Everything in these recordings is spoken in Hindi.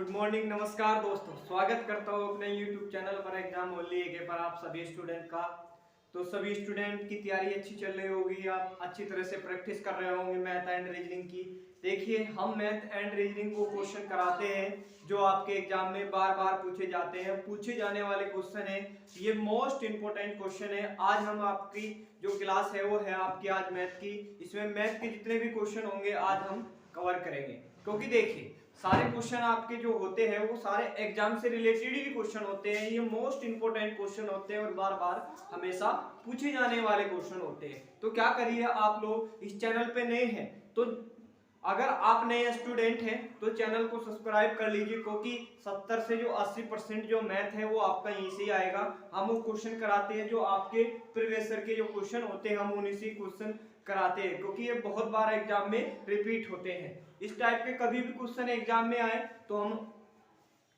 गुड मॉर्निंग, नमस्कार दोस्तों। स्वागत करता हूँ अपने यूट्यूब चैनल पर एग्जाम ओनली एके पर आप सभी स्टूडेंट का। तो सभी स्टूडेंट की तैयारी अच्छी चल रही होगी, आप अच्छी तरह से प्रैक्टिस कर रहे होंगे मैथ एंड रीजनिंग की। देखिए, हम मैथ एंड रीजनिंग को क्वेश्चन कराते हैं जो आपके एग्जाम में बार बार पूछे जाते हैं। पूछे जाने वाले क्वेश्चन है, ये मोस्ट इंपोर्टेंट क्वेश्चन है। आज हम आपकी जो क्लास है वो है आपकी आज मैथ की। इसमें मैथ के जितने भी क्वेश्चन होंगे आज हम कवर करेंगे, क्योंकि देखिए सारे क्वेश्चन आपके जो होते हैं वो सारे एग्जाम से रिलेटेड ही क्वेश्चन होते हैं। ये मोस्ट इंपोर्टेंट क्वेश्चन होते हैं और बार बार हमेशा पूछे जाने वाले क्वेश्चन होते हैं। तो क्या करिए, आप लोग इस चैनल पे नए हैं तो अगर आप नए स्टूडेंट हैं तो चैनल को सब्सक्राइब कर लीजिए, क्योंकि 70 से जो 80% जो मैथ है वो आपका यहीं से ही आएगा। हम वो क्वेश्चन कराते हैं जो आपके प्रीवियस ईयर के जो क्वेश्चन होते हैं, हम उन्हीं से क्वेश्चन कराते हैं, क्योंकि ये बहुत बार एग्जाम में रिपीट होते हैं। इस टाइप के कभी भी क्वेश्चन एग्जाम में आए तो हम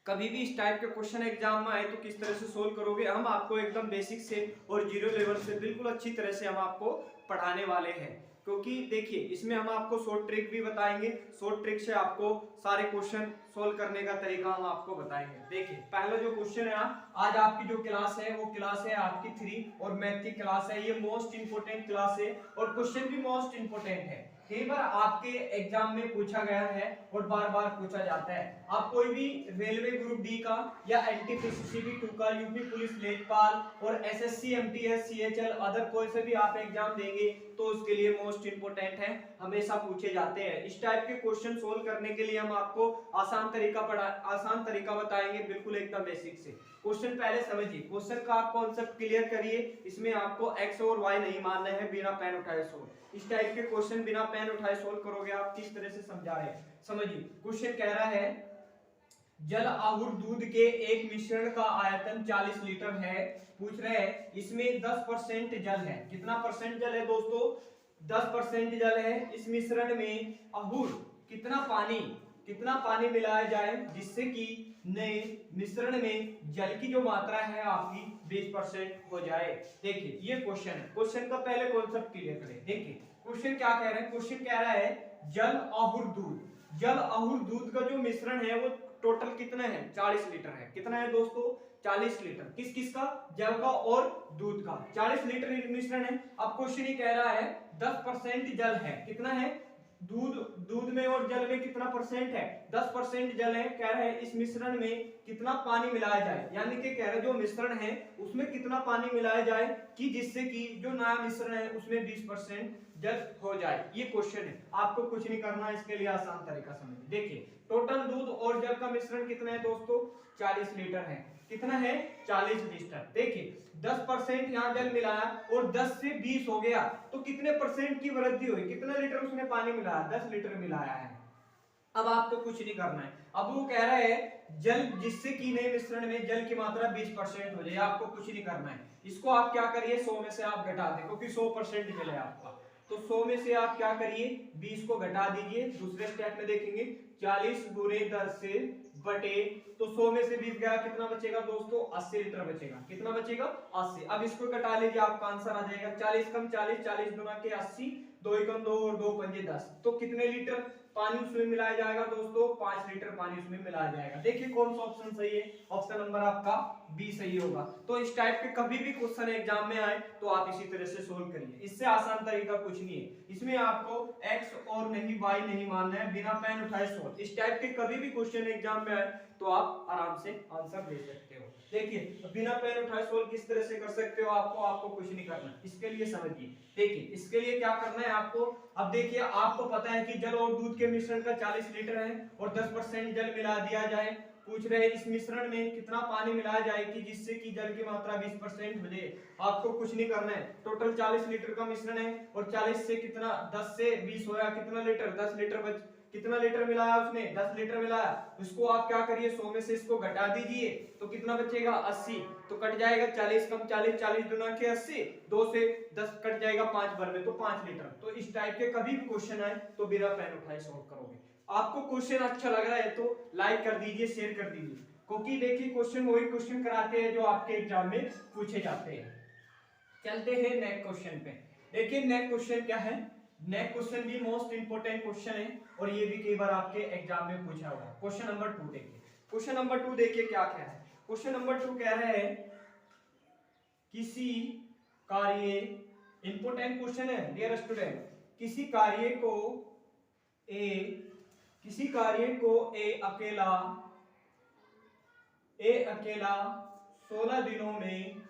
कभी भी इस टाइप के क्वेश्चन एग्जाम में आए तो किस तरह से सोल्व करोगे, हम आपको एकदम बेसिक से और जीरो लेवल से बिल्कुल अच्छी तरह से हम आपको पढ़ाने वाले हैं। क्योंकि देखिए इसमें हम आपको शॉर्ट ट्रिक भी बताएंगे, शॉर्ट ट्रिक से आपको सारे क्वेश्चन सोल्व करने का तरीका हम आपको बताएंगे। देखिए पहला जो क्वेश्चन है, आज आपकी जो क्लास है वो क्लास है आपकी 3 और मैथ की क्लास है। ये मोस्ट इंपोर्टेंट क्लास है और क्वेश्चन भी मोस्ट इंपोर्टेंट है। कई बार आपके एग्जाम में पूछा गया है और बार बार पूछा जाता है। आप कोई भी रेलवे ग्रुप डी का या एनटीपीसी 2 का, यूपी पुलिस लेखपाल और एसएससी एमटीएस सीएचएल अदर कोई से भी आप एग्जाम देंगे तो उसके लिए मोस्ट इंपोर्टेंट है, हमेशा पूछे जाते हैं। इस टाइप के क्वेश्चन सोल्व करने के लिए हम आपको आसान तरीका बताएंगे, बिल्कुल एकदम बेसिक से। क्वेश्चन पहले समझिए, क्वेश्चन का आप कॉन्सेप्ट क्लियर करिए। इसमें आपको एक्स और वाई नहीं मानना है, बिना पेन उठाए सोल्व। इस टाइप के क्वेश्चन बिना पेन उठाए सोल्व करोगे आप, किस तरह से समझा रहे हैं समझिए। क्वेश्चन कह रहा है जल और दूध के एक मिश्रण का आयतन 40 लीटर है। पूछ रहे हैं इसमें 10% जल है। कितना परसेंट जल है दोस्तों? 10% जल है। इस मिश्रण में अहूर कितना पानी मिलाया जाए जिससे कि नए मिश्रण में जल की जो मात्रा है आपकी 20% हो जाए। देखिए ये क्वेश्चन है, क्वेश्चन का पहले कॉन्सेप्ट क्लियर करें। देखिए क्वेश्चन क्या कह रहे हैं, क्वेश्चन कह रहा है जल और दूध का जो मिश्रण है वो टोटल कितना है? 40 लीटर है। कितना है दोस्तों? 40 लीटर। किस किस का? जल का और दूध का। 40 लीटर मिश्रण है। अब क्वेश्चन ही कह रहा है 10% जल है। कितना है? दूध में और जल में कितना परसेंट है? 10% जल है। कह रहे हैं इस मिश्रण में कितना पानी मिलाया जाए, यानी कि कह रहे जो मिश्रण है उसमें कितना पानी मिलाया जाए कि जिससे कि जो नया मिश्रण है उसमें 20% जल हो जाए। ये क्वेश्चन है, आपको कुछ नहीं करना, इसके लिए आसान तरीका समझिए। देखिए टोटल दूध और जल का मिश्रण कितना है दोस्तों? 40 लीटर है। कितना है? 40 लीटर। देखिए 10% यहाँ जल मिलाया और 10 से 20 हो गया तो कितने परसेंट की वृद्धि हुई? कितना लीटर उसमें पानी मिलाया? 10 लीटर मिलाया है। अब आपको कुछ नहीं करना है। अब वो कह रहा है जल जिससे कि नए मिश्रण में जल की मात्रा 20% हो जाए। आपको कुछ नहीं करना है। इसको आप क्या करिए, 100 में से आप घटा दें, क्योंकि 100% जल है आपका। तो 100 में से आप क्या करिए, 20 को घटा दीजिए। दूसरे स्टेप में देखेंगे 40 गुणे 10 से बटे, तो 100 में से 20 गया, कितना बचेगा दोस्तों? 80 लीटर बचेगा। कितना बचेगा? 80। अब इसको घटा लीजिए, आपका आंसर आ जाएगा 40 कम 40, 40 गुना के 80, 2 एकम 2 और 2 पंजे 10। तो कितने लीटर पानी उसमें मिलाया जाएगा दोस्तों? 5 लीटर पानी उसमें मिलाया जाएगा। देखिए कौन सा ऑप्शन सही है? ऑप्शन नंबर आपका बी सही होगा। तो इस टाइप के कभी भी क्वेश्चन एग्जाम में आए तो आप इसी तरह से सोल्व करिए। इससे आसान तरीका कुछ नहीं है। इसमें आपको एक्स और नहीं वाई नहीं मानना है, बिना पेन उठाए सोल्व। इस टाइप के कभी भी क्वेश्चन एग्जाम में आए तो आप आराम से आंसर दे सकते हो। देखिए बिना पेन उठाए सोल्व किस तरह से कर सकते हो, आपको कुछ नहीं करना। इसके लिए समझिए, देखिए इसके लिए क्या करना है आपको। अब देखिए आपको पता है कि जल और दूध के मिश्रण का 40 लीटर है और 10% जल मिला दिया जाए। पूछ रहे हैं इस मिश्रण में कितना पानी मिलाया जाए कि जिससे कि जल की मात्रा 20% हो जाए। आपको कुछ नहीं करना है। टोटल 40 लीटर का मिश्रण है और 40 से कितना 10 से 20 होया, कितना लीटर? 10 लीटर कितना लीटर मिलाया उसने? 10 लीटर मिलाया। उसको आप क्या करिए, 100 में से इसको घटा दीजिए तो कितना बचेगा? 80। तो कट जाएगा 40 कम 40, 40 गुना के 80, 2 से 10 कट जाएगा 5 बार में, तो 5 लीटर। तो इस टाइप के कभी भी क्वेश्चन आए तो बिना पेन उठाए सॉल्व करोगे। आपको क्वेश्चन अच्छा लग रहा है तो लाइक कर दीजिए, शेयर कर दीजिए, क्योंकि देखिए क्वेश्चन वही क्वेश्चन कराते हैं जो आपके एग्जाम में पूछे जाते हैं। चलते हैं नेक्स्ट क्वेश्चन पे। देखिए नेक्स्ट क्वेश्चन क्या है। नेक्स्ट क्वेश्चन भी मोस्ट इंपोर्टेंट क्वेश्चन है और ये भी कई बार आपके एग्जाम में पूछा हुआ है। क्वेश्चन नंबर 2 देखिए, क्वेश्चन नंबर 2 देखिए क्या कह रहा है। क्वेश्चन नंबर 2 कह रहा है किसी कार्य, इंपोर्टेंट क्वेश्चन है डियर स्टूडेंट, किसी कार्य को ए अकेला 16 दिनों में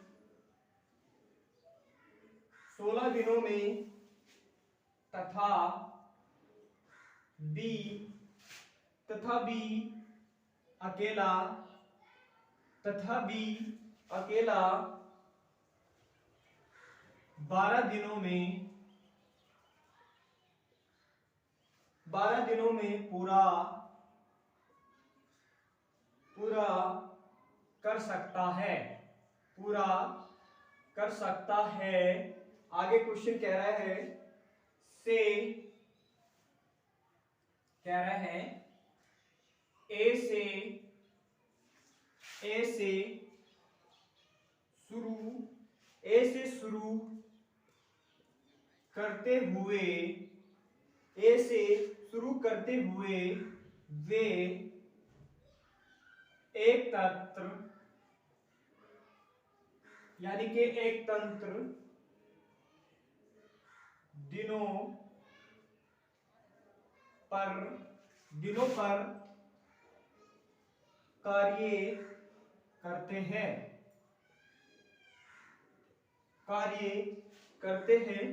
16 दिनों में तथा बी अकेला 12 दिनों में पूरा कर सकता है। आगे क्वेश्चन कह रहा है ए से शुरू करते हुए वे एक तंत्र यानी कि एक तंत्र दिनों पर कार्य करते हैं।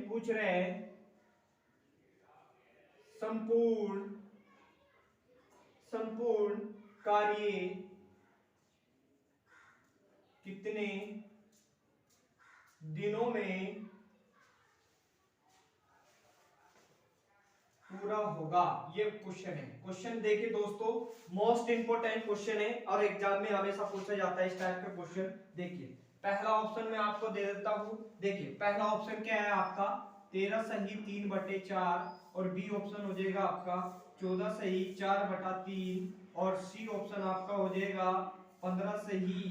पूछ रहे हैं संपूर्ण कार्य कितने दिनों में पूरा होगा, ये क्वेश्चन है। क्वेश्चन देखिए दोस्तों, मोस्ट इंपोर्टेंट क्वेश्चन है और एग्जाम में हमेशा पूछा जाता है इस टाइप का क्वेश्चन। देखिए पहला ऑप्शन मैं आपको दे देता हूं। देखिए पहला ऑप्शन क्या है आपका 13 सही 3/4 और बी ऑप्शन हो जाएगा आपका 14 सही 4/3 और सी ऑप्शन आपका हो जाएगा 15 सही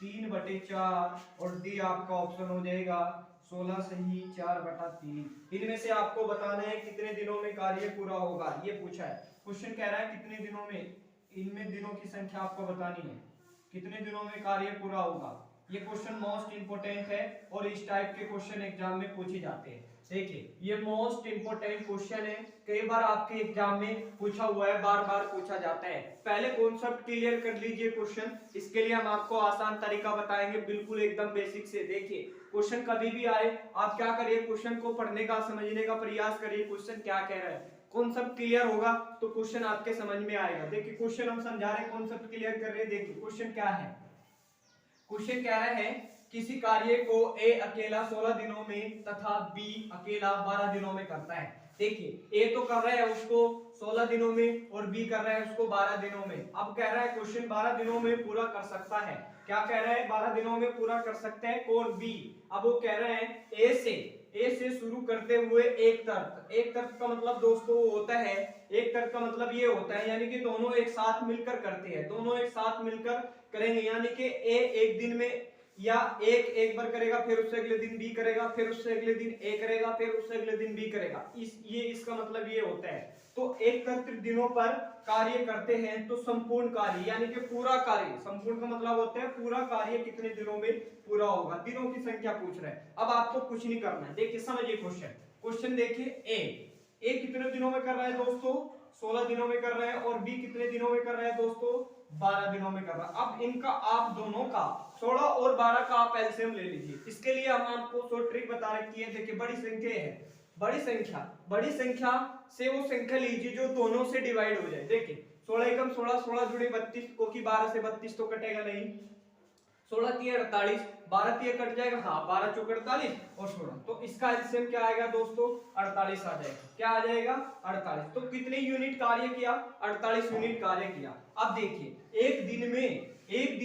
3/4 और डी आपका ऑप्शन हो जाएगा 16 सही 4/3। इनमें से आपको बताना है कितने दिनों में कार्य पूरा होगा, ये पूछा है। क्वेश्चन कह रहा है कितने दिनों में, इनमें दिनों की संख्या आपको बतानी है, कितने दिनों में कार्य पूरा होगा। ये क्वेश्चन मोस्ट इंपोर्टेंट है और इस टाइप के क्वेश्चन एग्जाम में पूछे जाते हैं। देखिए ये मोस्ट इंपोर्टेंट क्वेश्चन है, कई बार आपके एग्जाम में पूछा हुआ है, बार बार पूछा जाता है। पहले कॉन्सेप्ट क्लियर कर लीजिए क्वेश्चन, इसके लिए हम आपको आसान तरीका बताएंगे, बिल्कुल एकदम बेसिक से। देखिए क्वेश्चन कभी भी आए आप क्या करिए, क्वेश्चन को पढ़ने का समझने का प्रयास करिए, क्वेश्चन क्या कह रहा है। कॉन्सेप्ट क्लियर होगा तो क्वेश्चन आपके समझ में आएगा। देखिए क्वेश्चन हम समझा रहे हैं, कॉन्सेप्ट क्लियर कर रहे हैं। देखिए क्वेश्चन क्या है, क्वेश्चन कह रहे हैं किसी कार्य को ए अकेला 16 दिनों में तथा बी अकेला 12 दिनों में करता है। देखिए ए तो कर रहा है उसको 16 दिनों में और बी कर रहा है उसको 12 दिनों में। अब कह रहा है क्वेश्चन 12 दिनों में पूरा कर सकता है। क्या कह रहा है, 12 दिनों में पूरा कर सकते हैं कौन, बी। अब वो कह रहे हैं ए से शुरू करते हुए एक तर्क का मतलब दोस्तों होता है, एक तर्क का मतलब ये होता है यानी कि दोनों एक साथ मिलकर करते हैं, दोनों एक साथ मिलकर करेंगे। यानी कि ए एक दिन में या एक बार करेगा, फिर उससे अगले दिन बी करेगा, फिर उससे अगले दिन ए करेगा, फिर उससे अगले दिन बी करेगा। ये इसका मतलब ये होता है। तो एक तंत्र दिनों पर कार्य करते हैं तो संपूर्ण कार्य यानी कि पूरा कार्य, संपूर्ण का मतलब होता है पूरा कार्य कितने दिनों में पूरा होगा, दिनों की संख्या पूछ रहे हैं। अब आपको कुछ नहीं करना है, देखिए समझिए क्वेश्चन देखिए ए कितने दिनों में कर रहा है दोस्तों, 16 दिनों में कर रहा है, और बी कितने दिनों में कर रहा है दोस्तों, 12 दिनों में कर रहा है। अब इनका आप दोनों का 16 और 12 का आप एलसीएम ले लीजिए। इसके लिए हम आपको शॉर्ट ट्रिक बता रखी है। देखिए बड़ी संख्या है, बड़ी संख्या से वो संख्या लीजिए जो दोनों से डिवाइड हो जाए। देखिए 16 एकम 16, 16 जुड़े 32, क्योंकि 12 से 32 तो कटेगा नहीं, 16 3 48, 12 3 कट जाएगा, हाँ 12 चौक 48 और 16, तो इसका एलसीएम क्या आएगा दोस्तों 48 आ जाएगा। क्या आ जाएगा 48। तो कितने यूनिट कार्य किया, 48 यूनिट कार्य किया। अब देखिए एक दिन में एक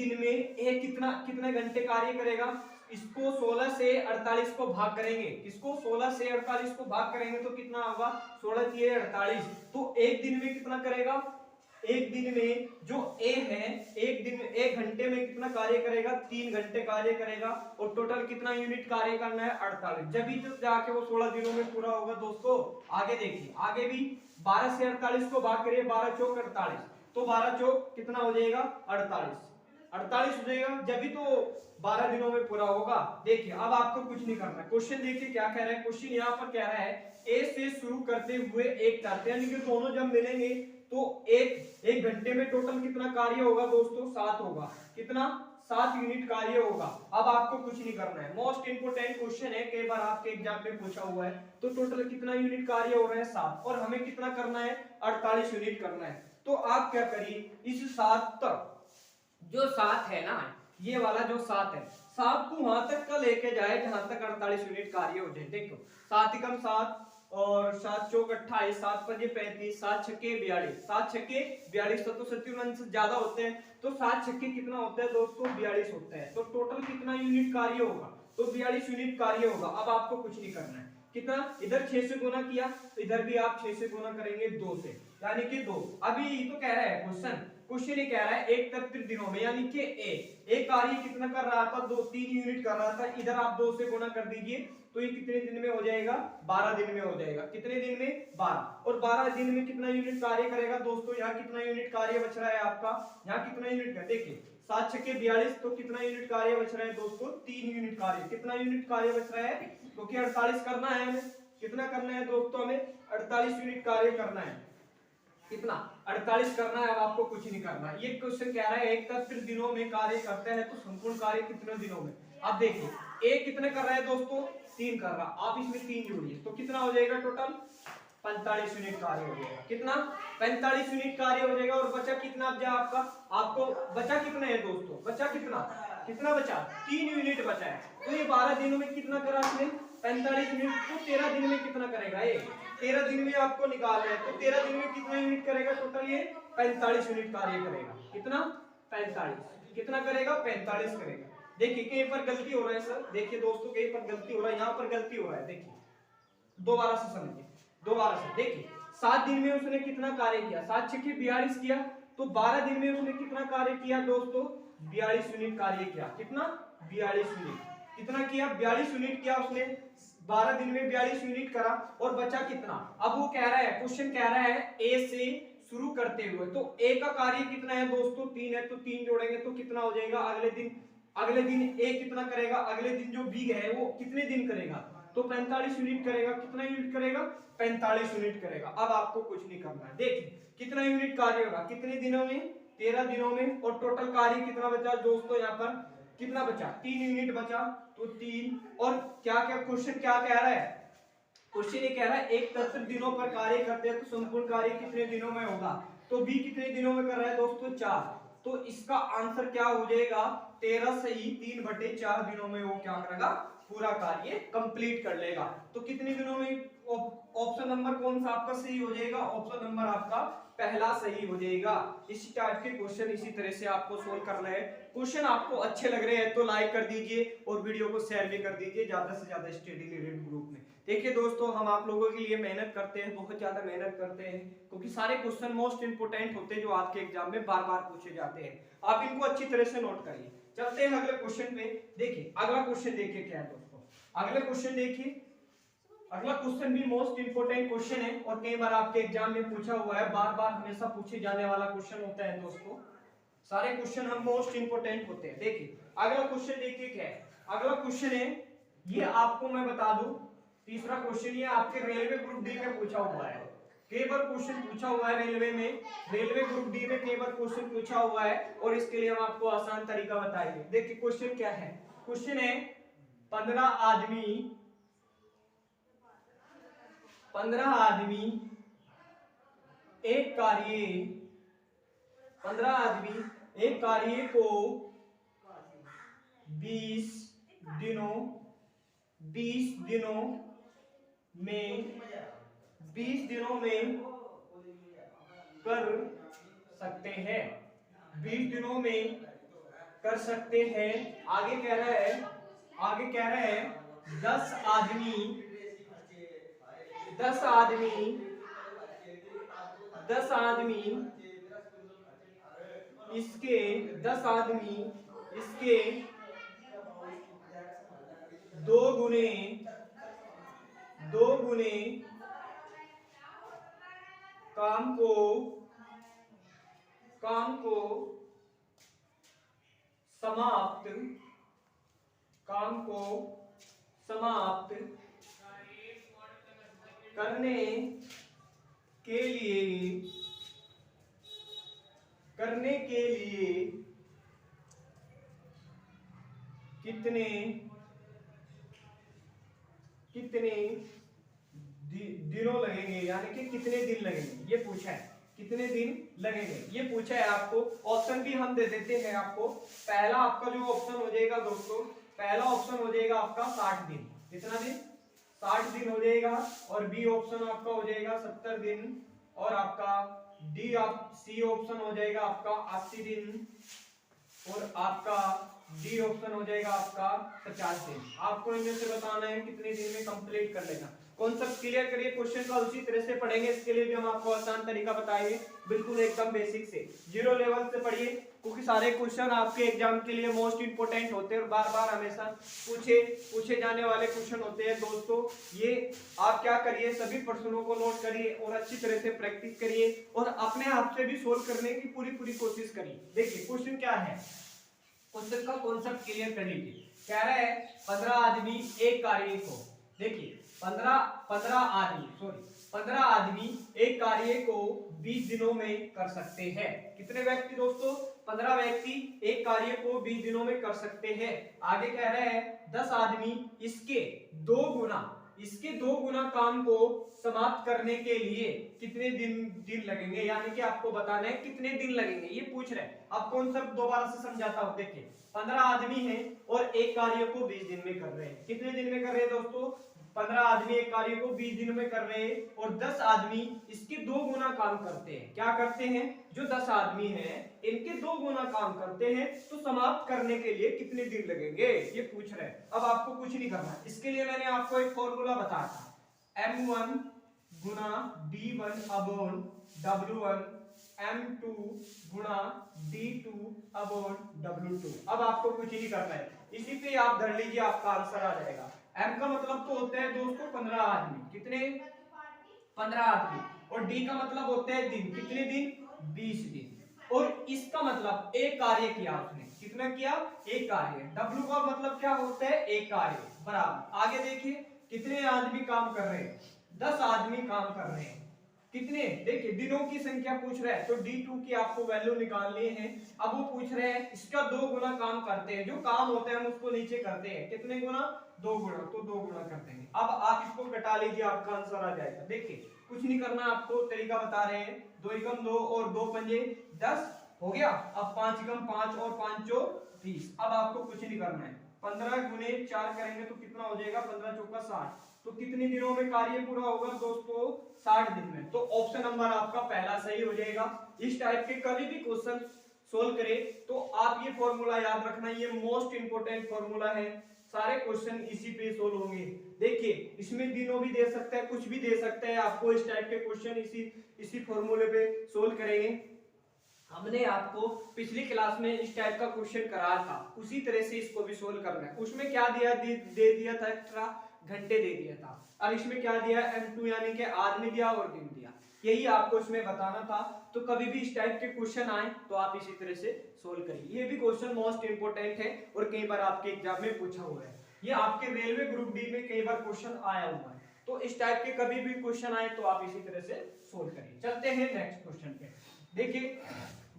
कितने घंटे कार्य करेगा, इसको 16 से 48 को भाग करेंगे, इसको 16 से 48 को भाग करेंगे तो कितना होगा 16 3 48। तो एक दिन में कितना करेगा, एक दिन में जो ए है एक घंटे में कितना कार्य करेगा, 3 घंटे कार्य करेगा, और टोटल कितना यूनिट कार्य करना है 48। जब भी जाके वो 16 दिनों में पूरा होगा दोस्तों। आगे देखिए, आगे भी 12 से 48 को भाग करिए, 12 चौक 48, तो 12 चौक कितना हो जाएगा 48 हो जाएगा, जब भी तो 12 दिनों में पूरा होगा। देखिए अब आपको कुछ नहीं करना है। क्वेश्चन देखिए क्या कह रहा है, क्वेश्चन यहाँ पर कह रहा है ए से शुरू करते हुए एक तक, यानी कि दोनों जब मिलेंगे तो एक घंटे में टोटल कितना कार्य होगा दोस्तों 7 होगा, कितना 7 यूनिट कार्य होगा। अब आपको कुछ नहीं करना है, मोस्ट इंपोर्टेंट क्वेश्चन है, कई बार आपके एग्जाम में पूछा हुआ है। तो टोटल कितना यूनिट कार्य हो रहा है 7, और हमें कितना करना है 48 यूनिट करना है। तो आप क्या करिए, इस 7 तक जो 7 है ना, ये वाला जो 7 है, 7 को वहां तक का लेके जाए जहां तक 48 यूनिट कार्य हो जाए। देखो 7 एकम 7 और 7 चौक 28, 7 पंजे 35, 7 छक्के 42, 7 छक्के 42, तो 57 से ज्यादा होते हैं। तो 7 छक्के कितना होता है दोस्तों 42 होता है। तो टोटल कितना यूनिट कार्य होगा, तो 42 यूनिट कार्य होगा। अब आपको कुछ नहीं करना है, कितना इधर 6 से गुना किया तो इधर भी आप 6 से गुना करेंगे 2 से, यानी कि 2। अभी ये तो कह रहा है क्वेश्चन ये कह रहा है 31 दिनों में, यानी कि ए कार्य कितना कर रहा था 3 यूनिट कर रहा था, इधर आप 2 से गुना कर दीजिए तो ये कितने दिन में हो जाएगा 12 दिन में हो जाएगा। कितने दिन में 12, और 12 दिन में कितना यूनिट कार्य करेगा दोस्तों, यहाँ कितना यूनिट कार्य बच रहा है आपका, यहाँ कितना यूनिट का देखिए 7 छक्के 42, तो कितना यूनिट कार्य बच रहा है दोस्तों 3 यूनिट कार्य। कितना यूनिट कार्य बच रहा है, क्योंकि 48 करना है हमें, कितना करना है दोस्तों हमें 48 यूनिट कार्य करना है, कितना 48 करना है। अब आपको कुछ नहीं करना। ये क्वेश्चन कह रहा है 31 दिनों में कार्य करता है, तो संपूर्ण कार्य कितने दिनों में। अब देखिए ए कितने कर रहा है दोस्तों 3 कर रहा, आप इसमें 3 जोड़िए तो कितना हो जाएगा टोटल 45 यूनिट कार्य हो जाएगा। कितना 45 यूनिट कार्य हो जाएगा। और बचा कितना बचा आपका, आपको बचा कितना है दोस्तों, बचा कितना बचा 3 यूनिट बचा है। तो ये 12 दिनों में कितना करा इसने 45 यूनिट, तो 13 दिन में कितना करेगा ये 13 दिन में आपको निकालना है। तो 13 दिन में कितना यूनिट करेगा टोटल, ये 45 यूनिट कार्य करेगा। कितना 45, कितना करेगा 45 करेगा। देखिए कहीं पर गलती हो रहा है सर, देखिए दोस्तों कहीं पर गलती हो रहा है, यहाँ पर गलती हो रहा है। देखिए दोबारा से समझिए, दोबारा से देखिए 7 दिन में उसने कितना कार्य किया, 7 छक्के 42 किया, तो 12 दिन में उसने कितना कार्य किया दोस्तों 42 यूनिट कार्य किया। कितना 42 यूनिट, कितना किया 42 यूनिट किया उसने 12 दिन में 42 यूनिट करा। और बचा कितना, अब वो कह रहा है क्वेश्चन कह रहा है ए से शुरू करते हुए, तो ए का कार्य कितना है दोस्तों 3 है, तो 3 जोड़ेंगे तो कितना हो जाएगा अगले दिन ए कितना करेगा, अगले दिन जो बी है वो कितने दिन करेगा, तो 45 यूनिट करेगा। कितना यूनिट करेगा 45 यूनिट करेगा। अब आपको कुछ नहीं करना है। देखिए कितना यूनिट कार्य होगा, कितने दिनों में 13 दिनों में, और टोटल कार्य कितना बचा दोस्तों, यहाँ पर कितना बचा 3 यूनिट बचा, तो 3। और क्या क्या क्वेश्चन क्या कह रहा है, क्वेश्चन ये कह रहा है 31 दिनों पर कार्य करते हैं, तो संपूर्ण कार्य कितने दिनों में होगा, तो बी कितने दिनों में कर रहा है दोस्तों 4। तो इसका आंसर क्या हो जाएगा 13 सही 3/4 दिनों में वो क्या करेगा पूरा कार्य कंप्लीट कर लेगा। तो कितने दिनों में, ऑप्शन नंबर कौन सा आपका सही हो जाएगा, ऑप्शन नंबर आपका पहला सही हो जाएगा। इस टाइप के क्वेश्चन इसी तरह से आपको सोल्व करना है। क्वेश्चन आपको अच्छे लग रहे हैं तो लाइक कर दीजिए और वीडियो को शेयर भी कर दीजिए ज्यादा से ज्यादा स्टडी रिलेटेड ग्रुप में। देखिए दोस्तों हम आप लोगों के लिए मेहनत करते हैं, बहुत ज्यादा मेहनत करते हैं, क्योंकि सारे क्वेश्चन मोस्ट इंपोर्टेंट होते हैं जो आपके एग्जाम में बार बार पूछे जाते हैं। आप इनको अच्छी तरह से नोट करिए। चलते हैं अगले क्वेश्चन पे। देखिए अगला क्वेश्चन देखिए क्या है दोस्तों, अगले क्वेश्चन देखिए। अगला क्वेश्चन भी मोस्ट इंपोर्टेंट क्वेश्चन है और कई बार आपके एग्जाम में पूछा हुआ है, बार बार हमेशा पूछे जाने वाला क्वेश्चन होता है दोस्तों। सारे क्वेश्चन हम मोस्ट इंपोर्टेंट होते हैं। देखिए अगला क्वेश्चन देखिए क्या है, अगला क्वेश्चन है ये आपको मैं बता दूं, तीसरा क्वेश्चन ये आपके रेलवे ग्रुप डी में पूछा हुआ है। कई बार क्वेश्चन पूछा हुआ है रेलवे में, रेलवे ग्रुप डी में कई बार क्वेश्चन पूछा हुआ है और इसके लिए हम आपको आसान तरीका बताएंगे। देखिए क्वेश्चन क्या है, क्वेश्चन है 15 आदमी एक कार्य को 20 दिनों में कर सकते हैं, 20 दिनों में कर सकते हैं। आगे कह रहा है 10 आदमी इसके 2 गुने काम को काम को समाप्त करने के लिए कितने दिनों लगेंगे, यानी कि कितने दिन लगेंगे, ये पूछा है। कितने दिन लगेंगे ये पूछा है आपको। ऑप्शन भी हम दे देते हैं आपको। पहला आपका जो ऑप्शन हो जाएगा दोस्तों, पहला ऑप्शन हो जाएगा आपका 60 दिन। कितना दिन? 60 दिन हो जाएगा। और बी ऑप्शन आपका हो जाएगा 70 दिन। और आपका सी ऑप्शन हो जाएगा आपका 80 दिन। और आपका डी ऑप्शन हो जाएगा आपका 50 दिन। आपको इनमें से बताना है कितने दिन में कंप्लीट कर लेना। कॉन्सेप्ट क्लियर करिए, क्वेश्चन का उसी तरह से पढ़ेंगे। इसके लिए भी हम आपको आसान तरीका बताएंगे, बिल्कुल एकदम बेसिक से, जीरो लेवल से पढ़िए, क्योंकि सारे क्वेश्चन आपके एग्जाम के लिए मोस्ट इंपोर्टेंट होते हैं और बार बार हमेशा पूछे जाने वाले क्वेश्चन होते हैं दोस्तों। ये आप क्या करिए, सभी प्रश्नों को नोट करिए और अच्छी तरह से प्रैक्टिस करिए और अपने आप से भी सोल्व करने की पूरी कोशिश करिए। देखिए क्वेश्चन क्या है, क्वेश्चन का कॉन्सेप्ट क्लियर कर लीजिए। कह रहा है 15 आदमी एक कार्य को, देखिए 15 आदमी एक कार्य को 20 दिनों में कर सकते हैं। कितने व्यक्ति दोस्तों? 15 व्यक्ति एक कार्य को 20 दिनों में कर सकते हैं। आगे कह रहे हैं 10 आदमी इसके दो गुना काम को समाप्त करने के लिए कितने दिन लगेंगे, यानी कि आपको बताना है कितने दिन लगेंगे, ये पूछ रहे हैं। अब कॉन्सेप्ट दोबारा से समझाता हूं। देखिए 15 आदमी हैं और एक कार्य को 20 दिन में कर रहे हैं। कितने दिन में कर रहे हैं दोस्तों? 15 आदमी एक कार्य को 20 दिन में कर रहे हैं और 10 आदमी इसके 2 गुना काम करते हैं। क्या करते हैं? जो 10 आदमी हैं इनके 2 गुना काम करते हैं, तो समाप्त करने के लिए कितने दिन लगेंगे, ये पूछ रहे हैं। अब आपको कुछ नहीं करना, इसके लिए मैंने आपको एक फॉर्मूला बताया था, M1 गुना D1 अपॉन W1 M2 गुना D2 अपॉन W2। अब आपको कुछ नहीं करना है, इसी पे आप धर लीजिए, आपका आंसर आ जाएगा। M का मतलब तो होता है दोस्तों 15 आदमी, कितने? 15 आदमी। और D का मतलब होते हैं दिन, कितने दिन? 20 दिन। और इसका मतलब एक कार्य किया उसने, कितना किया? एक कार्य। W का मतलब क्या होता है? एक कार्य, बराबर। आगे देखिए कितने आदमी काम कर रहे हैं? 10 आदमी काम कर रहे हैं। कितने? देखिए दिनों की संख्या पूछ रहा है, तो D2 की आपको वैल्यू निकालनी है। अब वो पूछ रहे हैं इसका 2 गुना काम करते हैं, जो काम होता है हम उसको नीचे करते हैं, कितने गुना? 2 गुना, तो 2 गुना कर देंगे। अब आप इसको घटा लीजिए, आपका आंसर आ जाएगा। देखिए कुछ नहीं करना, आपको तरीका बता रहे हैं। 2 एकम 2 और 2 पंजे 10 हो गया। अब 5 एकम 5 और 5 चौ 20। अब आपको कुछ नहीं करना है, 15 गुने 4 करेंगे तो कितना हो जाएगा? 15 चौका 60। तो कितने दिनों में कार्य पूरा होगा दोस्तों? 60 दिन में। तो ऑप्शन नंबर आपका पहला सही हो जाएगा। इस टाइप के कभी भी क्वेश्चन सोल्व करें तो आप ये फॉर्मूला याद रखना, ये मोस्ट इंपोर्टेंट फॉर्मूला है। सारे क्वेश्चन इसी पे सोल्व होंगे। देखिए इसमें दिनों भी दे सकता है, कुछ भी दे सकता है आपको। इस टाइप के क्वेश्चन इसी फॉर्मूले पे सोल्व करेंगे। हमने आपको पिछली क्लास में इस टाइप का क्वेश्चन कराया था, उसी तरह से इसको भी सोल्व करना है। उसमें क्या दे दिया था? एक्स्ट्रा घंटे दे दिया था। और इसमें क्या दिया? M2 यानी कि आदमी दिया और दिन दिया। यही आपको इसमें बताना था। तो कभी भी इस टाइप के क्वेश्चन आए तो आप इसी तरह से सोल्व करिए। ये भी क्वेश्चन मोस्ट इंपोर्टेंट है और कई बार आपके एग्जाम में पूछा हुआ है। ये आपके रेलवे ग्रुप डी में कई बार क्वेश्चन आया हुआ है। तो इस टाइप के कभी भी क्वेश्चन आए तो आप इसी तरह से सोल्व करिए। चलते हैं नेक्स्ट क्वेश्चन पे। देखिए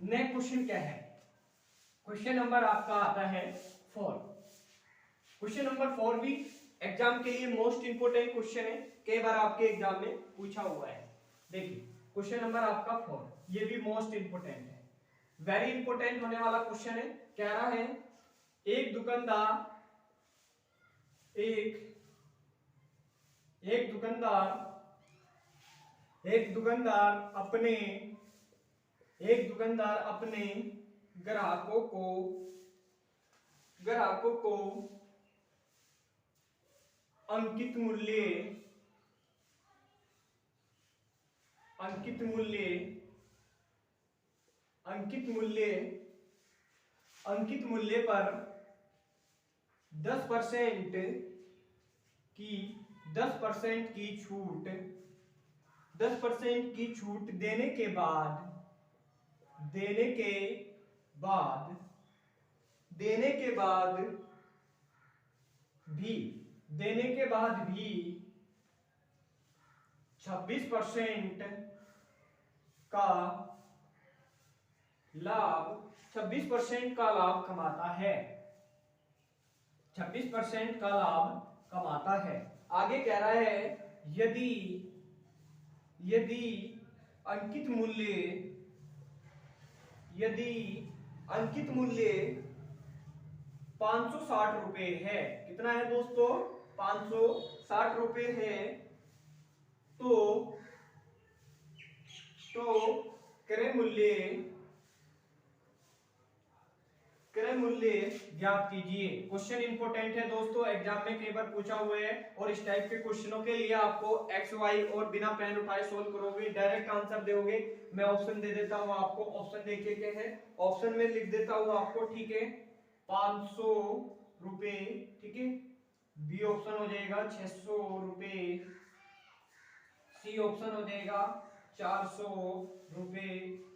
नेक्स्ट क्वेश्चन क्या है? क्वेश्चन नंबर आपका आता है 4। क्वेश्चन नंबर 4 भी एग्जाम के लिए मोस्ट इंपोर्टेंट क्वेश्चन है, कई बार आपके एग्जाम में पूछा हुआ है। देखिए क्वेश्चन नंबर आपका 4, ये भी मोस्ट इंपोर्टेंट है, वेरी इंपोर्टेंट होने वाला क्वेश्चन है। कह रहा है एक दुकानदार अपने ग्राहकों को अंकित मूल्य पर 10% की छूट देने के बाद देने के बाद देने के बाद भी देने के बाद भी 26% का लाभ 26% का लाभ कमाता है। 26% का लाभ कमाता है। आगे कह रहा है यदि यदि अंकित मूल्य यदि अंकित मूल्य 560 रुपए है। कितना है दोस्तों? 560 रुपए है। तो क्रय मूल्य ज्ञात कीजिए। क्वेश्चन इंपॉर्टेंट है दोस्तों, एग्जाम में कई बार पूछा हुआ है और इस टाइप के क्वेश्चनों के लिए आपको एक्स वाई और बिना पेन उठाए सोल्व करोगे, डायरेक्ट आंसर दोगे। मैं ऑप्शन दे देता हूं आपको, ऑप्शन देखिए क्या है, ऑप्शन में लिख देता हूं आपको, ठीक है। 500 रुपए, ठीक है। बी ऑप्शन हो जाएगा 600 रुपए, सी ऑप्शन हो जाएगा 400 रुपए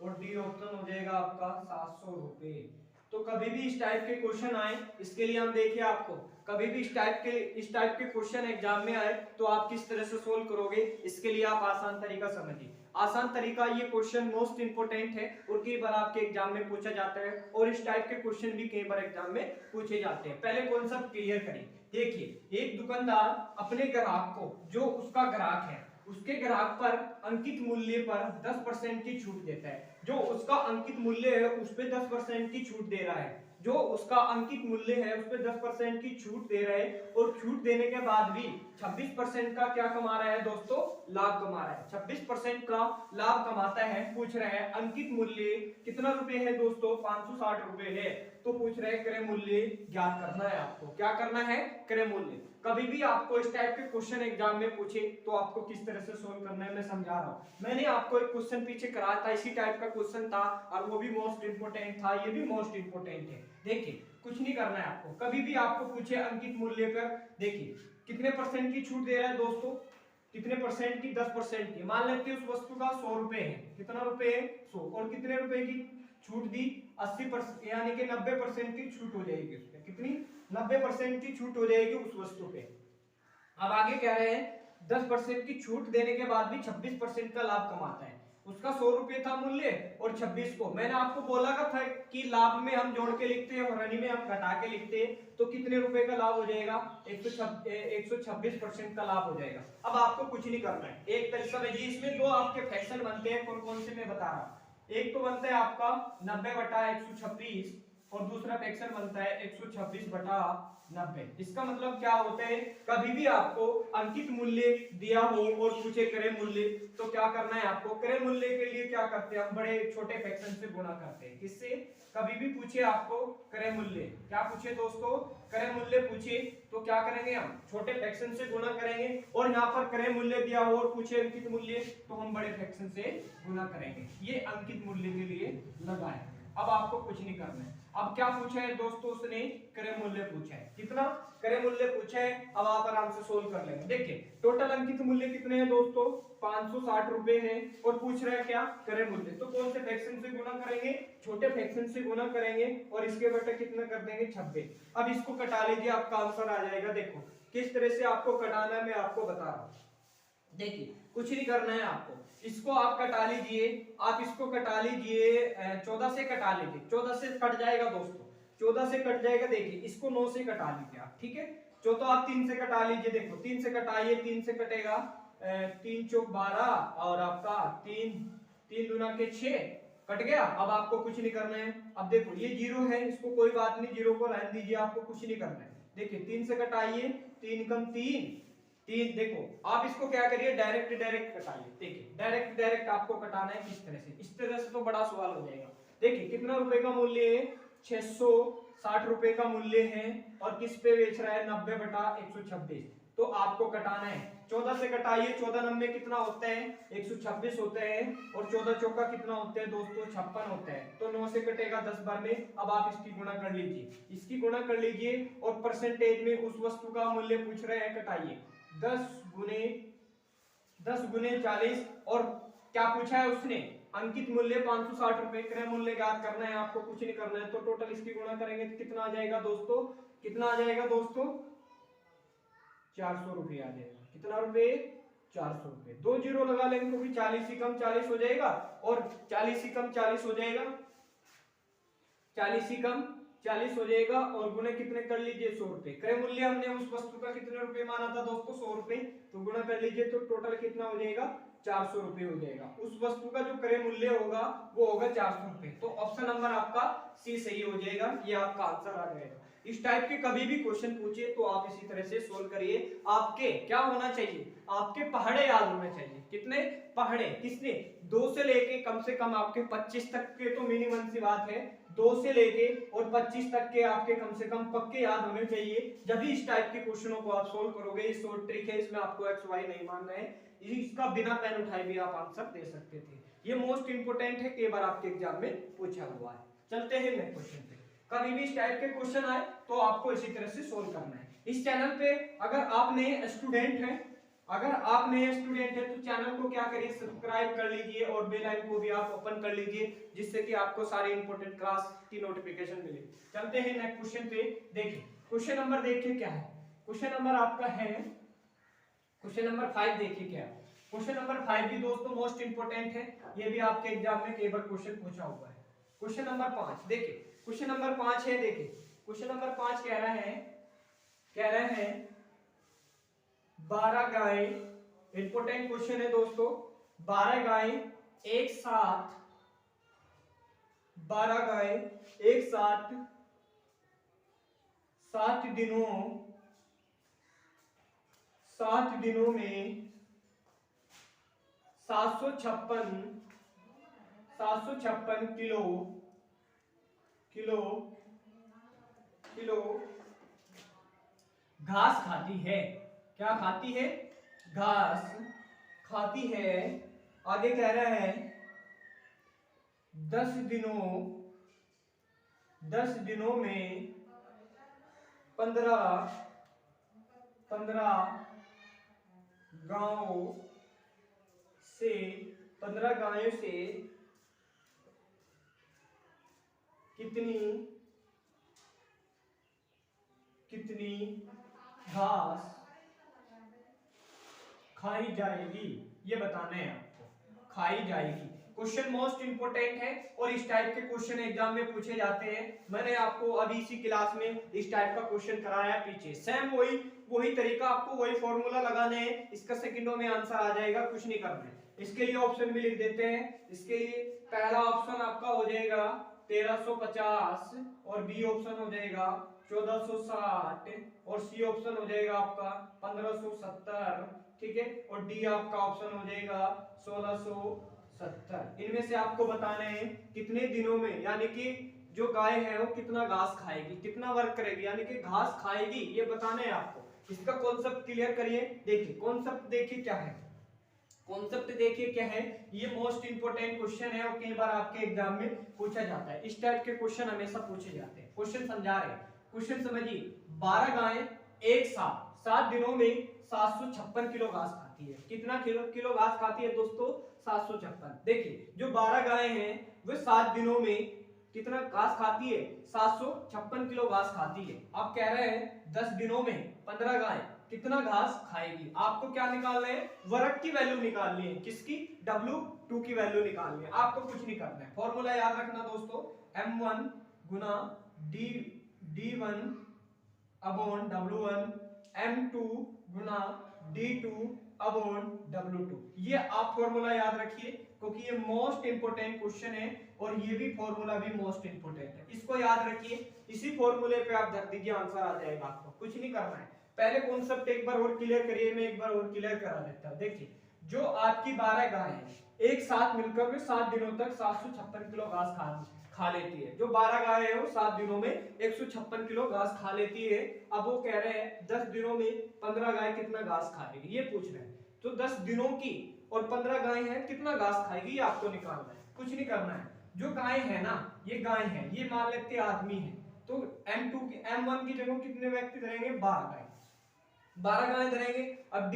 और डी ऑप्शन हो जाएगा आपका 700 रुपए। तो कभी भी इस टाइप के क्वेश्चन आए, इसके लिए हम देखिए आपको कभी भी इस टाइप के क्वेश्चन एग्जाम में आए तो आप किस तरह से सोल्व करोगे, इसके लिए आप आसान तरीका समझिए। आसान तरीका, ये क्वेश्चन मोस्ट इंपोर्टेंट है और कई बार आपके एग्जाम में पूछा जाता है और इस टाइप के क्वेश्चन भी कई बार एग्जाम में पूछे जाते हैं। पहले कॉन्सेप्ट क्लियर करें। देखिए, एक दुकानदार अपने ग्राहक को, जो उसका ग्राहक है, उसके ग्राहक पर अंकित मूल्य पर 10% की छूट देता है। जो उसका अंकित मूल्य है उस पे 10% की छूट दे रहा है। जो उसका अंकित मूल्य है उस पे 10% की छूट दे रहा है और छूट देने के बाद भी 26% का क्या कमा रहा है दोस्तों? लाभ कमा रहा है। 26% का लाभ कमाता है। पूछ रहा है अंकित मूल्य कितना रुपए है दोस्तों? 560 रुपए है। तो पूछ रहे हैं क्रय मूल्य ज्ञात करना है आपको। क्या करना है? क्रय मूल्य। कभी भी आपको इस टाइप के क्वेश्चन एग्जाम में पूछे तो आपको किस तरह से सोल्व करना है मैं समझा रहा हूं। मैंने आपको एक क्वेश्चन पीछे कराया था, इसी टाइप का क्वेश्चन था और वो भी मोस्ट इंपोर्टेंट था, ये भी मोस्ट इंपोर्टेंट है। देखिए, कुछ नहीं करना है आपको। कभी भी आपको पूछे अंकित मूल्य पर, देखिए कितने परसेंट की छूट दे रहा है दोस्तों? कितने परसेंट की? 10% की। मान लेते हैं उस वस्तु का 100 रुपए है। कितना रुपए है? 100। और कितने रुपए की छूट दी? 80%, यानी कि 90% की छूट हो जाएगी उसपे। कितनी? 90% की छूट हो जाएगी उस वस्तु पे। अब आगे कह रहे हैं 10% की छूट देने के बाद भी 26% का लाभ कमाता है। उसका 100 रुपए था मूल्य और 26 को, मैंने आपको बोला था कि लाभ में हम जोड़ के लिखते हैं और हानि में हम घटा के लिखते हैं, तो कितने रुपए का लाभ हो जाएगा? 126% का लाभ हो जाएगा। अब आपको कुछ नहीं करना है, एक तरीका समझिए। इसमें दो आपके फ्रैक्शन बनते हैं, कौन कौन से मैं बता रहा हूं। एक तो बनता है आपका 90/126 और दूसरा फ्रैक्शन बनता है 126/90। इसका मतलब क्या होता है? कभी भी आपको अंकित मूल्य दिया हो और पूछे क्रय मूल्य, तो क्या करना है आपको? क्रय मूल्य के लिए क्या करते हैं हम? बड़े छोटे फ्रैक्शन से गुणा करते हैं। किससे? कभी भी पूछे आपको क्रय मूल्य, क्या पूछे दोस्तों? क्रय मूल्य पूछे तो क्या करेंगे हम? छोटे फ्रैक्शन से गुणा करेंगे। और यहाँ पर क्रय मूल्य दिया हो और पूछे अंकित मूल्य, तो हम बड़े फ्रैक्शन से गुणा करेंगे। ये अंकित मूल्य के लिए लगा है। अब आपको कुछ नहीं करना है। अब क्या पूछा है दोस्तों? उसने क्रय मूल्य पूछा है। कितना क्रय मूल्य पूछा है? अब आप आराम से सोल्व कर लेंगे। देखिए, टोटल अंकित मूल्य कितने हैं दोस्तों? 560 रुपए है और पूछ रहा है क्या? क्रय मूल्य। तो कौन से फ्रैक्शन से गुणा करेंगे? छोटे फ्रैक्शन से गुणा करेंगे और इसके बटे कितना कर देंगे? 26। अब इसको कटा लीजिए, आपका आंसर आ जाएगा। देखो किस तरह से आपको कटाना है मैं आपको बता रहा हूं। देखिए, कुछ नहीं करना है आपको, इसको आप कटा लीजिए। आप इसको कटा लीजिए, 14 से कटा लीजिए। 14 से कट जाएगा दोस्तों, 14 से कट जाएगा। देखिए, इसको 9 से कटा लीजिए आप, ठीक है। चौथा आप 3 से कटा लीजिए। देखो 3 से कटाइए, 3 से कटेगा 3 चौक 12 और आपका 3 दूना के 6 कट गया। अब आपको कुछ नहीं करना है। अब देखो ये जीरो है, इसको कोई बात नहीं, जीरो को रहने दीजिए, आपको कुछ नहीं करना है। देखिए 3 से कटाइए, 3 कम 3 3। देखो आप इसको क्या करिए, डायरेक्ट कटाइए। देखिए डायरेक्ट आपको कटाना है। किस तरह से? इस तरह से तो बड़ा सवाल हो जाएगा। देखिए कितना रुपए का मूल्य है? 660 रुपए का मूल्य है और किस पे बेच रहा है? 90/126। तो आपको कटाना है। 14 से कटाइए, 14 नंबे कितना होता है? 126 होते हैं और 14 चौका कितना होते हैं दोस्तों? 56 होता है। तो 9 से कटेगा 10 बार में। अब आप इसकी गुणा कर लीजिए, इसकी गुणा कर लीजिए और परसेंटेज में उस वस्तु का मूल्य पूछ रहे हैं, कटाइए। 10 गुने 40 और क्या पूछा है उसने? अंकित मूल्य 560 रुपए, क्रय मूल्य ज्ञात करना है आपको, कुछ नहीं करना है। तो टोटल इसकी गुणा करेंगे तो कितना आ जाएगा दोस्तों, कितना आ जाएगा दोस्तों, 400 रुपये आ जाएगा। कितना रुपए, 400 रुपये। 2 जीरो लगा लेंगे क्योंकि 40 ही कम 40 हो जाएगा और 40 ही कम 40 हो जाएगा, 40 ही कम 40 हो जाएगा और गुणे कितने कर लीजिए, 100 रुपए। क्रय मूल्य हमने उस वस्तु का कितने रुपए माना था दोस्तों, 100 रुपए, तो गुणा कर लीजिए तो टोटल कितना हो जाएगा, 400 रुपए हो जाएगा। उस वस्तु का जो क्रय मूल्य होगा वो होगा 400 रुपए। तो ऑप्शन नंबर आपका सी सही हो जाएगा, ये आपका आंसर आ जाएगा। इस टाइप के कभी भी क्वेश्चन पूछे तो आप इसी तरह से सोल्व करिए। आपके क्या होना चाहिए, आपके पहाड़े याद होने चाहिए। कितने पहाड़े, किसने, 2 से लेके कम से कम आपके 25 तक के तो मिनिमम सी बात है, 2 से लेके और 25 तक के आपके कम से कम पक्के याद होने चाहिए। जब भी इस टाइप के क्वेश्चनों को आप सोल्व करोगे, ये शॉर्ट ट्रिक है, इसमें आपको एक्स वाई नहीं मानना है, इसका बिना पेन उठाए भी आप आंसर दे सकते थे। ये मोस्ट इंपोर्टेंट है, कई बार आपके एग्जाम में पूछा हुआ है। चलते हैं नेक्स्ट क्वेश्चन पे। कभी भी इस टाइप के क्वेश्चन आए तो आपको इसी तरह से सोल्व करना है। इस चैनल पे अगर आप नए स्टूडेंट हैं, तो चैनल को क्या करिए, सब्सक्राइब कर लीजिए और बेल आइकन को भी आप ओपन कर लीजिए, जिससे कि आपको सारे इंपॉर्टेंट क्लास की नोटिफिकेशन मिले। चलते हैं नेक्स्ट क्वेश्चन पे। देखिए क्वेश्चन नंबर देखिए क्या है, क्वेश्चन नंबर आपका है क्वेश्चन नंबर 5। देखिए क्या है क्वेश्चन नंबर 5 भी दोस्तों मोस्ट इंपोर्टेंट है, ये भी आपके एग्जाम में कई बार क्वेश्चन पूछा हुआ है। क्वेश्चन नंबर 5 देखिए, क्वेश्चन नंबर 5 है, देखिए क्वेश्चन नंबर 5 कह रहे हैं 12 गायें, इंपोर्टेंट क्वेश्चन है दोस्तों, 12 गायें एक साथ 7 दिनों में 756 किलो घास खाती है। क्या खाती है, घास खाती है। आगे कह रहा है 10 दिनों में 15 गायों से कितनी घास खाई जाएगी, ये बताना है आपको, खाई जाएगी। क्वेश्चन मोस्ट इंपोर्टेंट है और इस टाइप के क्वेश्चन एग्जाम में पूछे जाते हैं। मैंने आपको अभी इसी क्लास में इस टाइप का क्वेश्चन कराया पीछे, सेम वही तरीका, आपको वही फॉर्मूला लगाने हैं, इसका सेकंडों में आंसर आ जाएगा, कुछ नहीं करना है। इसके लिए ऑप्शन भी लिख देते हैं। इसके लिए पहला ऑप्शन आपका हो जाएगा 1350 और बी ऑप्शन हो जाएगा 1460 और सी ऑप्शन हो जाएगा आपका 1570, ठीक है, और डी आपका ऑप्शन हो जाएगा 1670। इनमें से आपको बताना है कितने दिनों में, यानी कि जो गाय है वो कितना घास खाएगी, कितना वर्क करेगी, यानी कि घास खाएगी, ये बताना है आपको। इसका कॉन्सेप्ट क्लियर करिए। देखिए कॉन्सेप्ट देखिए क्या है, ये मोस्ट इंपोर्टेंट क्वेश्चन है और कई बार आपके एग्जाम में पूछा जाता है। इस टाइप के क्वेश्चन हमेशा पूछे जाते हैं। क्वेश्चन समझा रहे हैं, क्वेश्चन समझिए। 12 गायें एक साथ 7 दिनों में 756 किलो घास खाती है। कितना किलो घास खाती है दोस्तों, 756। देखिए जो 12 गायें हैं वो 7 दिनों में कितना घास खाती है, 756 किलो घास खाती है। आप कह रहे हैं 10 दिनों में 15 गाय कितना घास खाएगी। आपको क्या निकालना है, वर्ग की वैल्यू निकालनी है, किसकी, W2 की वैल्यू निकालनी है। आपको कुछ नहीं करना है, फॉर्मूला याद रखना दोस्तों, M1 गुना D1 अपॉन W1, M2 गुना D2 अपॉन W2। ये आप फॉर्मूला याद रखिए क्योंकि ये मोस्ट इंपोर्टेंट क्वेश्चन है और ये भी फॉर्मूला भी मोस्ट इंपोर्टेंट है। इसको याद रखिए, इसी फॉर्मूले पे आप धर दीजिए, आंसर आ जाएगा। आपको कुछ नहीं करना है। पहले कॉन्सेप्ट एक बार और क्लियर करिए, मैं एक बार और क्लियर करा देता हूं। देखिए जो आपकी 12 गायें एक साथ मिलकर में 7 दिनों तक 756 किलो घास खा लेती है। जो 12 गाय है वो 7 दिनों में 156 किलो घास खा लेती है। अब वो कह रहे हैं 10 दिनों में 15 गाय कितना घास खाएगी, ये पूछ रहे हैं। तो 10 दिनों की और 15 गाय है, कितना घास खाएगी ये आपको निकालना है, कुछ नहीं करना है। जो गाय है ना, ये गाय है, ये मान लेते आदमी है, तो M2 की M1 की जगह कितने व्यक्ति धरेंगे, 12 गाय, 12 गाय धरेंगे। अब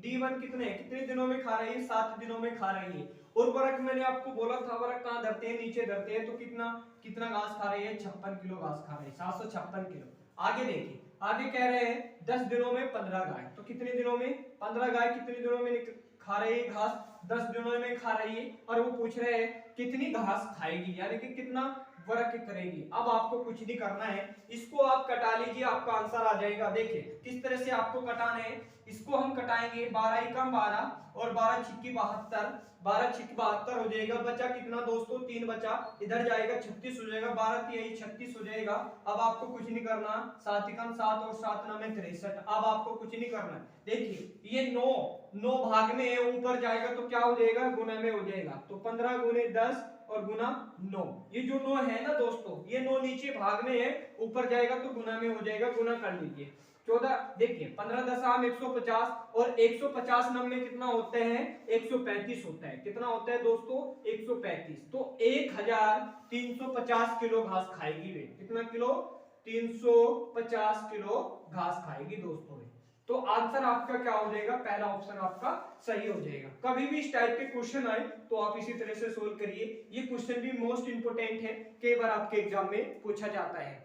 D1 कितने दिनों में खा रही है, 7 दिनों में खा रही है। उर्वरक मैंने आपको बोला था, उर्वरक कहाँ धरते हैं, नीचे धरते हैं। तो कितना कितना घास खा रही है, 56 किलो घास खा रही है, 756 किलो। आगे देखिए, आगे कह रहे हैं 10 दिनों में 15 गाय। तो कितने दिनों में 15 गाय कितने दिनों में खा रही है घास, 10 दिनों में खा रही है। और वो पूछ रहे हैं कितनी घास खाएगी, यानी कि कितना वर्क करेगी। अब आपको कुछ नहीं करना है, इसको आप कटा लीजिए, आपका आंसर आ जाएगा। देखिए किस तरह से आपको कटाना है, इसको हम कटाएंगे, 12 एकम 12 और 12 छिक्की 72, 12 छिक्की 72 हो जाएगा। बचा कितना दोस्तों, 3 बचा, इधर जाएगा 36 हो जाएगा, 12 3 36 हो जाएगा। अब आपको कुछ नहीं करना, 7 एकम 7 और 7 9 63। अब आपको कुछ नहीं करना। देखिए ये 9 भाग में है, ऊपर जाएगा तो क्या हो जाएगा, गुना में हो जाएगा। तो 15 गुने 10 और गुना 9। ये जो 9 है ना दोस्तों, ये 9 नीचे भाग में है, ऊपर जाएगा तो गुना में हो जाएगा, गुना कर लीजिए। 14 देखिए 15 10 150 और 150 नंबर कितना होते हैं, 135 होता है। कितना होता है दोस्तों, 135। तो 1350 किलो घास खाएगी वे। कितना किलो, 350 किलो घास खाएगी दोस्तों वे। तो आंसर आपका क्या हो जाएगा, पहला ऑप्शन आपका सही हो जाएगा। कभी भी इस टाइप के क्वेश्चन आए तो आप इसी तरह से सोल्व करिए। ये क्वेश्चन भी मोस्ट इंपोर्टेंट है, कई बार आपके एग्जाम में पूछा जाता है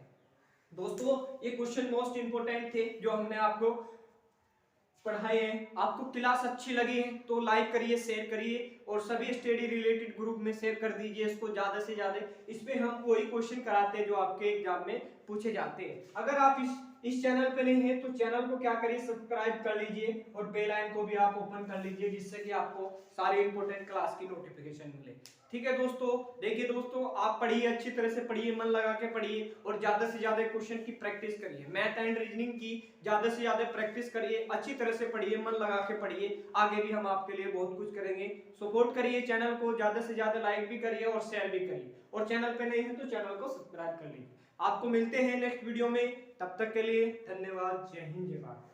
दोस्तों। ये क्वेश्चन मोस्ट इंपोर्टेंट थे जो हमने आपको पढ़ाए हैं। आपको क्लास अच्छी लगी है तो लाइक करिए, शेयर करिए और सभी स्टडी रिलेटेड ग्रुप में शेयर कर दीजिए इसको ज्यादा से ज्यादा। इस पे हम वही क्वेश्चन कराते हैं जो आपके एग्जाम में पूछे जाते हैं। अगर आप इस चैनल पे नहीं है तो चैनल को क्या करिए, सब्सक्राइब कर लीजिए और बेल आइकन को भी आप ओपन कर लीजिए, जिससे कि आपको सारे इंपॉर्टेंट क्लास की नोटिफिकेशन मिले। ठीक है दोस्तों, देखिए दोस्तों आप पढ़िए, अच्छी तरह से पढ़िए, मन लगा के पढ़िए और ज्यादा से ज्यादा क्वेश्चन की प्रैक्टिस करिए। मैथ एंड रीजनिंग की ज्यादा से ज्यादा प्रैक्टिस करिए, अच्छी तरह से पढ़िए, मन लगा के पढ़िए। आगे भी हम आपके लिए बहुत कुछ करेंगे। सपोर्ट करिए चैनल को, ज्यादा से ज्यादा लाइक भी करिए और शेयर भी करिए। और चैनल पे नहीं है तो चैनल को सब्सक्राइब कर लीजिए। आपको मिलते हैं नेक्स्ट वीडियो में, तब तक के लिए धन्यवाद। जय हिंद, जय भारत।